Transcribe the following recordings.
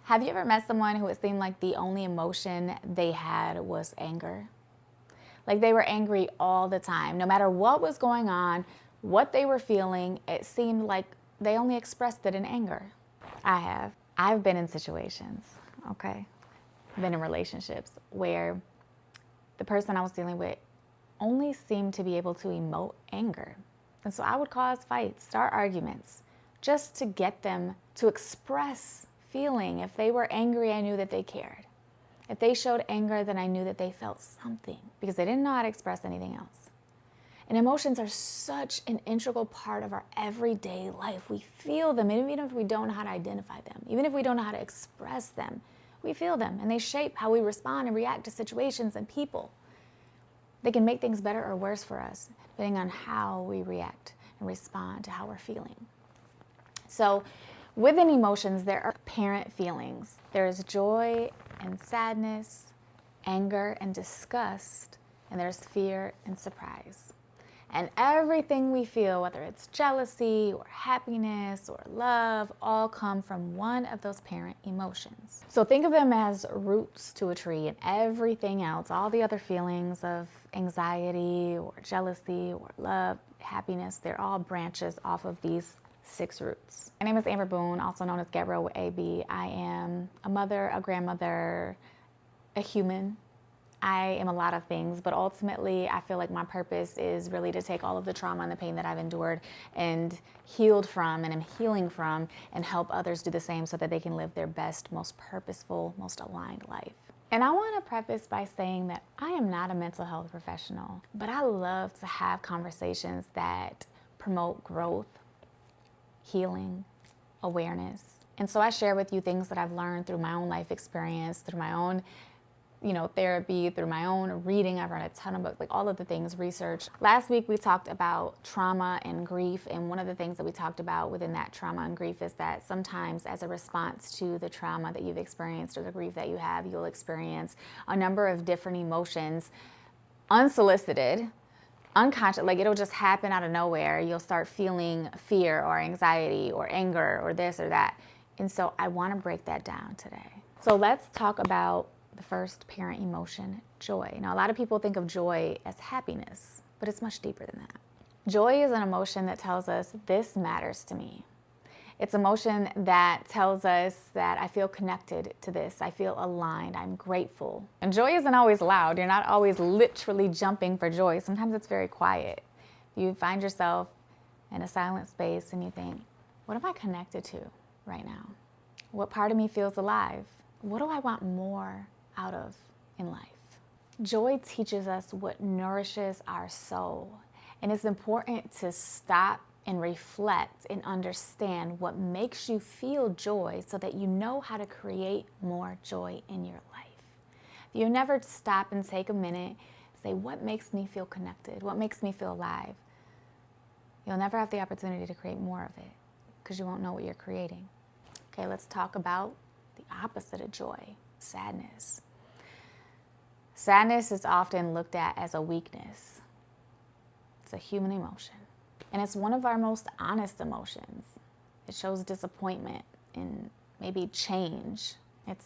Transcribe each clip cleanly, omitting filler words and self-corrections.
Have you ever met someone who it seemed like the only emotion they had was anger? Like they were angry all the time. No matter what was going on, what they were feeling, it seemed like they only expressed it in anger. I have. I've been in situations, okay? Been in relationships where the person I was dealing with only seemed to be able to emote anger. And so I would cause fights, start arguments, just to get them to express feeling. If they were angry, I knew that they cared. If they showed anger, then I knew that they felt something because they didn't know how to express anything else. And emotions are such an integral part of our everyday life. We feel them, and even if we don't know how to identify them, even if we don't know how to express them, we feel them, and they shape how we respond and react to situations and people. They can make things better or worse for us, depending on how we react and respond to how we're feeling. So within emotions, there are apparent feelings. There's joy and sadness, anger and disgust, and there's fear and surprise. And everything we feel, whether it's jealousy or happiness or love, all come from one of those parent emotions. So think of them as roots to a tree, and everything else, all the other feelings of anxiety or jealousy or love, happiness, they're all branches off of these 6 roots. My name is Amber Boone, also known as Get Real with AB. I am a mother, a grandmother, a human. I am a lot of things, but ultimately I feel like my purpose is really to take all of the trauma and the pain that I've endured and healed from and am healing from and help others do the same so that they can live their best, most purposeful, most aligned life. And I want to preface by saying that I am not a mental health professional, but I love to have conversations that promote growth, healing, awareness. And so I share with you things that I've learned through my own life experience, through my own therapy, through my own reading. I've read a ton of books, like all of the things, research. Last week we talked about trauma and grief, and one of the things that we talked about within that trauma and grief is that sometimes as a response to the trauma that you've experienced or the grief that you have, you'll experience a number of different emotions unsolicited, unconscious, like it'll just happen out of nowhere. You'll start feeling fear or anxiety or anger or this or that. And so I want to break that down today. So let's talk about the first parent emotion, joy. Now, a lot of people think of joy as happiness, but it's much deeper than that. Joy is an emotion that tells us this matters to me. It's emotion that tells us that I feel connected to this. I feel aligned. I'm grateful. And joy isn't always loud. You're not always literally jumping for joy. Sometimes it's very quiet. You find yourself in a silent space and you think, what am I connected to right now? What part of me feels alive? What do I want more out of in life? Joy teaches us what nourishes our soul. And it's important to stop and reflect and understand what makes you feel joy so that you know how to create more joy in your life. If you never stop and take a minute, say, what makes me feel connected? What makes me feel alive? You'll never have the opportunity to create more of it because you won't know what you're creating. Okay, let's talk about the opposite of joy, sadness. Sadness is often looked at as a weakness. It's a human emotion. And it's one of our most honest emotions. It shows disappointment and maybe change. It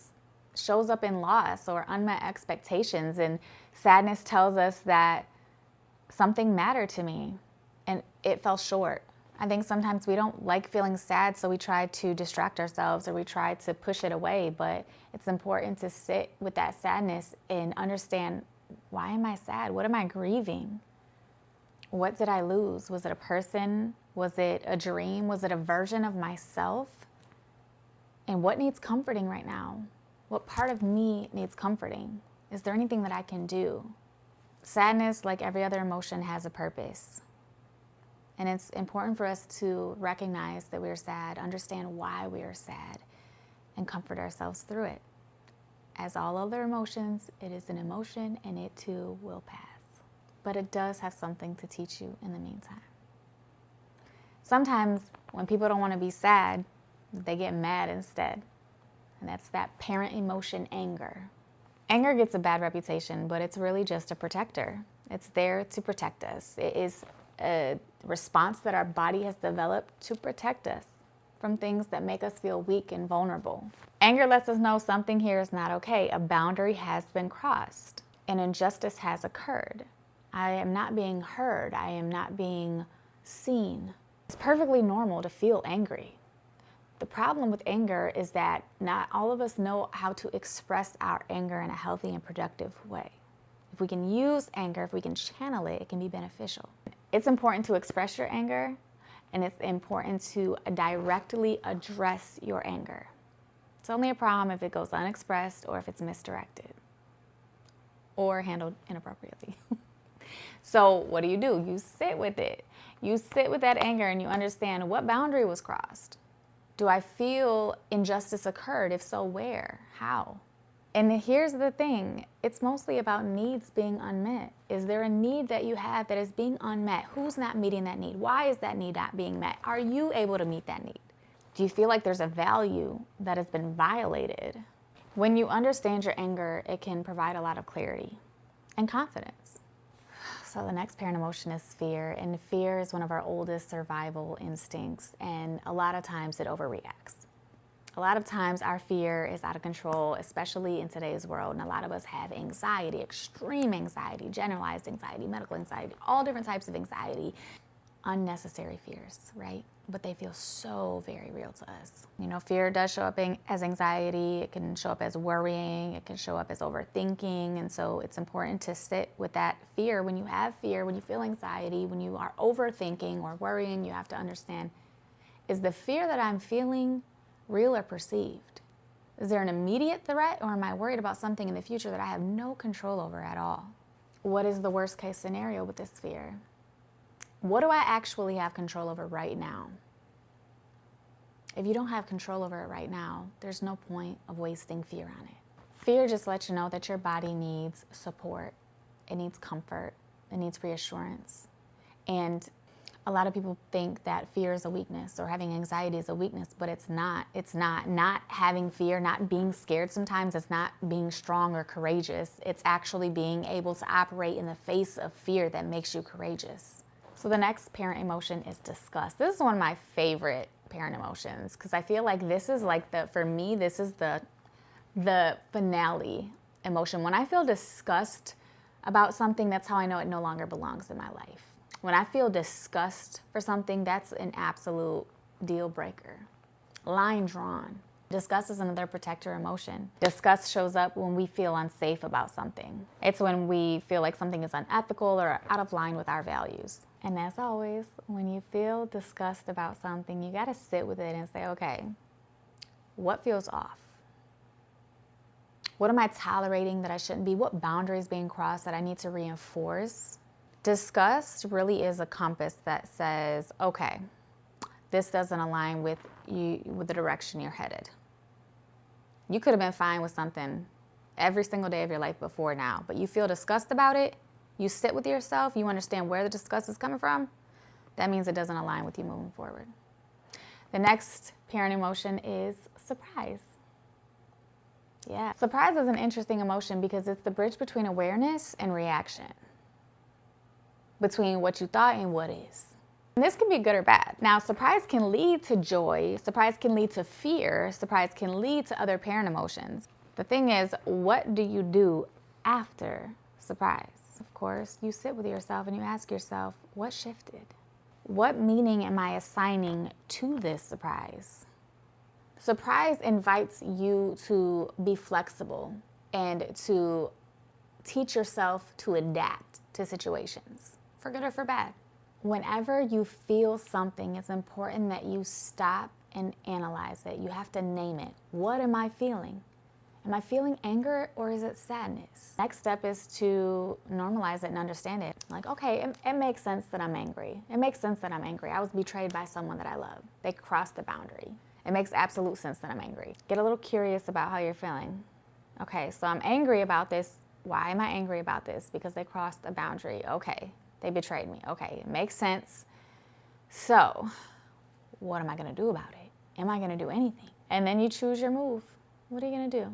shows up in loss or unmet expectations. And sadness tells us that something mattered to me and it fell short. I think sometimes we don't like feeling sad, so we try to distract ourselves or we try to push it away. But it's important to sit with that sadness and understand, why am I sad? What am I grieving? What did I lose? Was it a person? Was it a dream? Was it a version of myself? And what needs comforting right now? What part of me needs comforting? Is there anything that I can do? Sadness, like every other emotion, has a purpose. And it's important for us to recognize that we're sad, understand why we are sad, and comfort ourselves through it. As all other emotions, it is an emotion and it too will pass. But it does have something to teach you in the meantime. Sometimes when people don't want to be sad, they get mad instead. And that's that parent emotion, anger. Anger gets a bad reputation, but it's really just a protector. It's there to protect us. It is a response that our body has developed to protect us from things that make us feel weak and vulnerable. Anger lets us know something here is not okay. A boundary has been crossed. An injustice has occurred. I am not being heard. I am not being seen. It's perfectly normal to feel angry. The problem with anger is that not all of us know how to express our anger in a healthy and productive way. If we can use anger, if we can channel it, it can be beneficial. It's important to express your anger, and it's important to directly address your anger. It's only a problem if it goes unexpressed or if it's misdirected or handled inappropriately. So what do? You sit with it. You sit with that anger and you understand what boundary was crossed. Do I feel injustice occurred? If so, where? How? And here's the thing. It's mostly about needs being unmet. Is there a need that you have that is being unmet? Who's not meeting that need? Why is that need not being met? Are you able to meet that need? Do you feel like there's a value that has been violated? When you understand your anger, it can provide a lot of clarity and confidence. So the next parent emotion is fear, and fear is one of our oldest survival instincts, and a lot of times it overreacts. A lot of times our fear is out of control, especially in today's world, and a lot of us have anxiety, extreme anxiety, generalized anxiety, medical anxiety, all different types of anxiety, unnecessary fears, right? But they feel so very real to us. You know, fear does show up as anxiety. It can show up as worrying. It can show up as overthinking. And so it's important to sit with that fear. When you have fear, when you feel anxiety, when you are overthinking or worrying, you have to understand, is the fear that I'm feeling real or perceived? Is there an immediate threat, or am I worried about something in the future that I have no control over at all? What is the worst case scenario with this fear? What do I actually have control over right now? If you don't have control over it right now, there's no point of wasting fear on it. Fear just lets you know that your body needs support. It needs comfort. It needs reassurance. And a lot of people think that fear is a weakness or having anxiety is a weakness, but it's not. It's not. Not having fear, not being scared sometimes, it's not being strong or courageous. It's actually being able to operate in the face of fear that makes you courageous. So the next parent emotion is disgust. This is one of my favorite parent emotions because I feel like this is like for me, this is the finale emotion. When I feel disgust about something, that's how I know it no longer belongs in my life. When I feel disgust for something, that's an absolute deal breaker. Line drawn. Disgust is another protector emotion. Disgust shows up when we feel unsafe about something. It's when we feel like something is unethical or out of line with our values. And as always, when you feel disgust about something, you got to sit with it and say, okay, what feels off? What am I tolerating that I shouldn't be? What boundaries being crossed that I need to reinforce? Disgust really is a compass that says, okay, this doesn't align with the direction you're headed. You could have been fine with something every single day of your life before now, but you feel disgust about it. You sit with yourself, you understand where the disgust is coming from, that means it doesn't align with you moving forward. The next parent emotion is surprise. Yeah, surprise is an interesting emotion because it's the bridge between awareness and reaction, between what you thought and what is. And this can be good or bad. Now, surprise can lead to joy, surprise can lead to fear, surprise can lead to other parent emotions. The thing is, what do you do after surprise? Of course, you sit with yourself and you ask yourself, what shifted? What meaning am I assigning to this surprise? Surprise invites you to be flexible and to teach yourself to adapt to situations, for good or for bad. Whenever you feel something, it's important that you stop and analyze it. You have to name it. What am I feeling? Am I feeling anger or is it sadness? Next step is to normalize it and understand it. Like, okay, it makes sense that I'm angry. It makes sense that I'm angry. I was betrayed by someone that I love. They crossed the boundary. It makes absolute sense that I'm angry. Get a little curious about how you're feeling. Okay, so I'm angry about this. Why am I angry about this? Because they crossed a boundary. Okay, they betrayed me. Okay, it makes sense. So, what am I gonna do about it? Am I gonna do anything? And then you choose your move. What are you gonna do?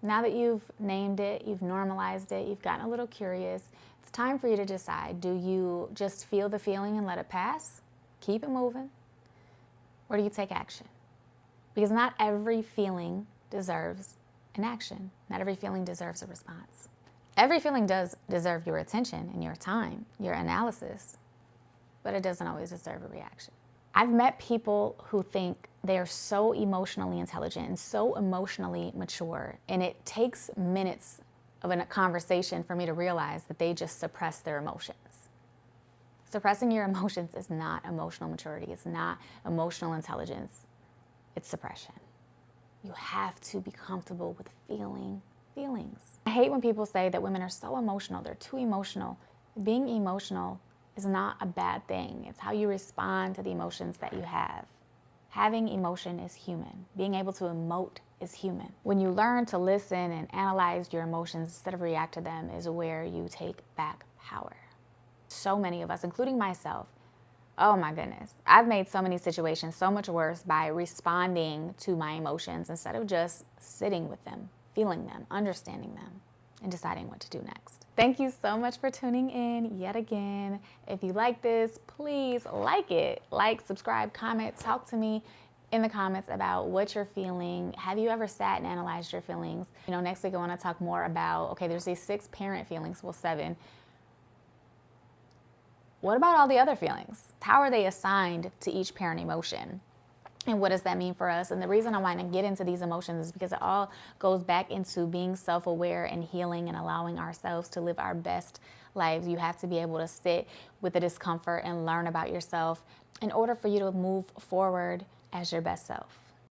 Now that you've named it, you've normalized it, you've gotten a little curious, it's time for you to decide. Do you just feel the feeling and let it pass? Keep it moving. Or do you take action? Because not every feeling deserves an action. Not every feeling deserves a response. Every feeling does deserve your attention and your time, your analysis, but it doesn't always deserve a reaction. I've met people who think they are so emotionally intelligent and so emotionally mature, and it takes minutes of a conversation for me to realize that they just suppress their emotions. Suppressing your emotions is not emotional maturity. It's not emotional intelligence. It's suppression. You have to be comfortable with feeling feelings. I hate when people say that women are so emotional, they're too emotional. Being emotional is not a bad thing. It's how you respond to the emotions that you have. Having emotion is human. Being able to emote is human. When you learn to listen and analyze your emotions instead of react to them is where you take back power. So many of us, including myself, oh my goodness, I've made so many situations so much worse by responding to my emotions instead of just sitting with them, feeling them, understanding them, and deciding what to do next. Thank you so much for tuning in yet again. If you like this, please like it. Like, subscribe, comment, talk to me in the comments about what you're feeling. Have you ever sat and analyzed your feelings? Next week I want to talk more about, okay, there's these 6 parent feelings, well, 7. What about all the other feelings? How are they assigned to each parent emotion? And what does that mean for us? And the reason I want to get into these emotions is because it all goes back into being self-aware and healing and allowing ourselves to live our best lives. You have to be able to sit with the discomfort and learn about yourself in order for you to move forward as your best self.